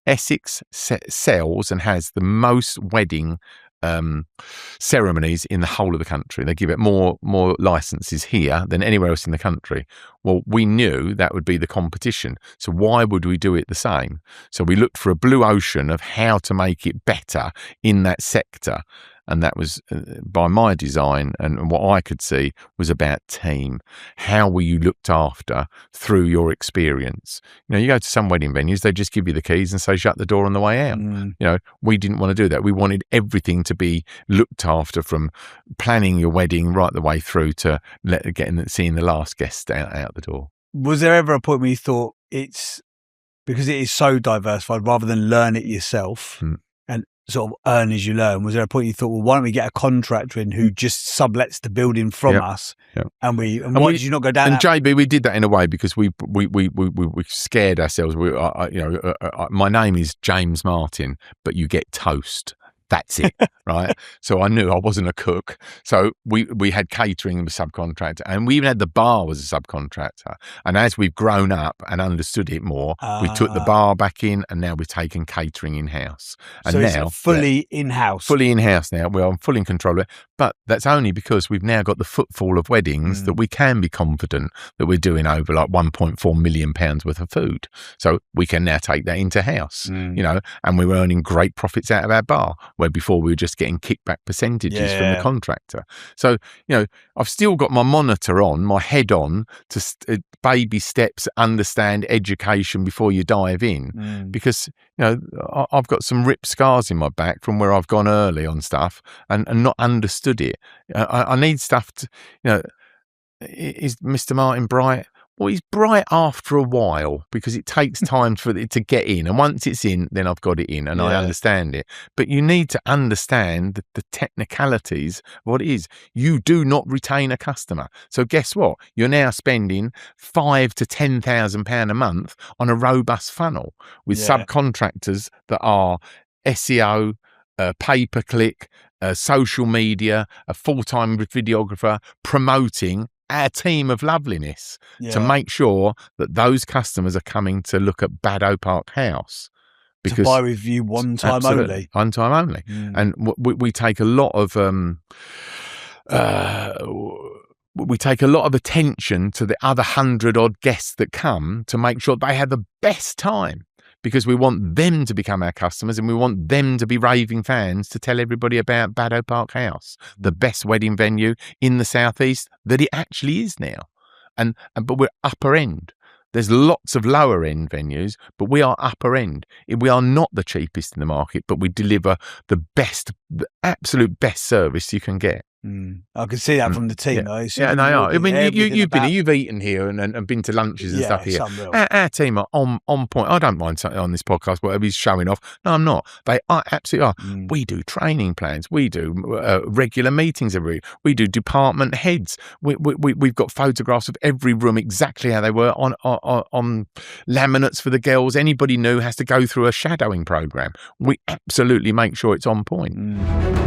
Essex sells and has the most wedding ceremonies in the whole of the country. They give it more licenses here than anywhere else in the country. Well, we knew that would be the competition. So why would we do it the same? So we looked for a blue ocean of how to make it better in that sector. And that was by my design, and what I could see was about team. How were you looked after through your experience? You go to some wedding venues, they just give you the keys and say, shut the door on the way out. We didn't want to do that. We wanted everything to be looked after, from planning your wedding right the way through to seeing the last guest out the door. Was there ever a point where you thought, it's because it is so diversified, rather than learn it yourself and sort of earn as you learn, was there a point you thought, well, why don't we get a contractor in who just sublets the building from us? And why did you not go down? And JB, we did that in a way because we scared ourselves. My name is James Martin, but you get toast. That's it, right? So I knew I wasn't a cook. So we had catering as a subcontractor, and we even had the bar as a subcontractor. And as we've grown up and understood it more, we took the bar back in, and now we've taken catering in-house. And so now it's fully in-house. Fully in-house now. We're fully in control of it. But that's only because we've now got the footfall of weddings that we can be confident that we're doing over like £1.4 million worth of food. So we can now take that into house, and we were earning great profits out of our bar, where before we were just getting kickback percentages from the contractor. So, I've still got my monitor on, my head on, to baby steps, understand education before you dive in. Because, I've got some ripped scars in my back from where I've gone early on stuff and not understood it. I need stuff to, is Mr. Martin bright? Well, he's bright after a while because it takes time for it to get in. And once it's in, then I've got it in and I understand it. But you need to understand the technicalities of what it is. You do not retain a customer. So guess what? You're now spending £5,000 to £10,000 a month on a robust funnel with subcontractors that are SEO, pay-per-click, social media, a full-time videographer, promoting our team of loveliness to make sure that those customers are coming to look at Baddow Park House. Because, to buy with you one time only. One time only. And we take a lot of attention to the other 100-odd guests that come to make sure they have the best time. Because we want them to become our customers, and we want them to be raving fans to tell everybody about Baddow Park House, the best wedding venue in the southeast that it actually is now. But we're upper end. There's lots of lower end venues, but we are upper end. We are not the cheapest in the market, but we deliver the absolute best service you can get. I can see that from the team, though. They are. I mean, you've eaten here and been to lunches and stuff here. Our team are on point. I don't mind on this podcast, whatever he's showing off. No, I'm not. They are absolutely are. We do training plans. We do regular meetings every week. We do department heads. We've got photographs of every room exactly how they were on laminates for the girls. Anybody new has to go through a shadowing program. We absolutely make sure it's on point.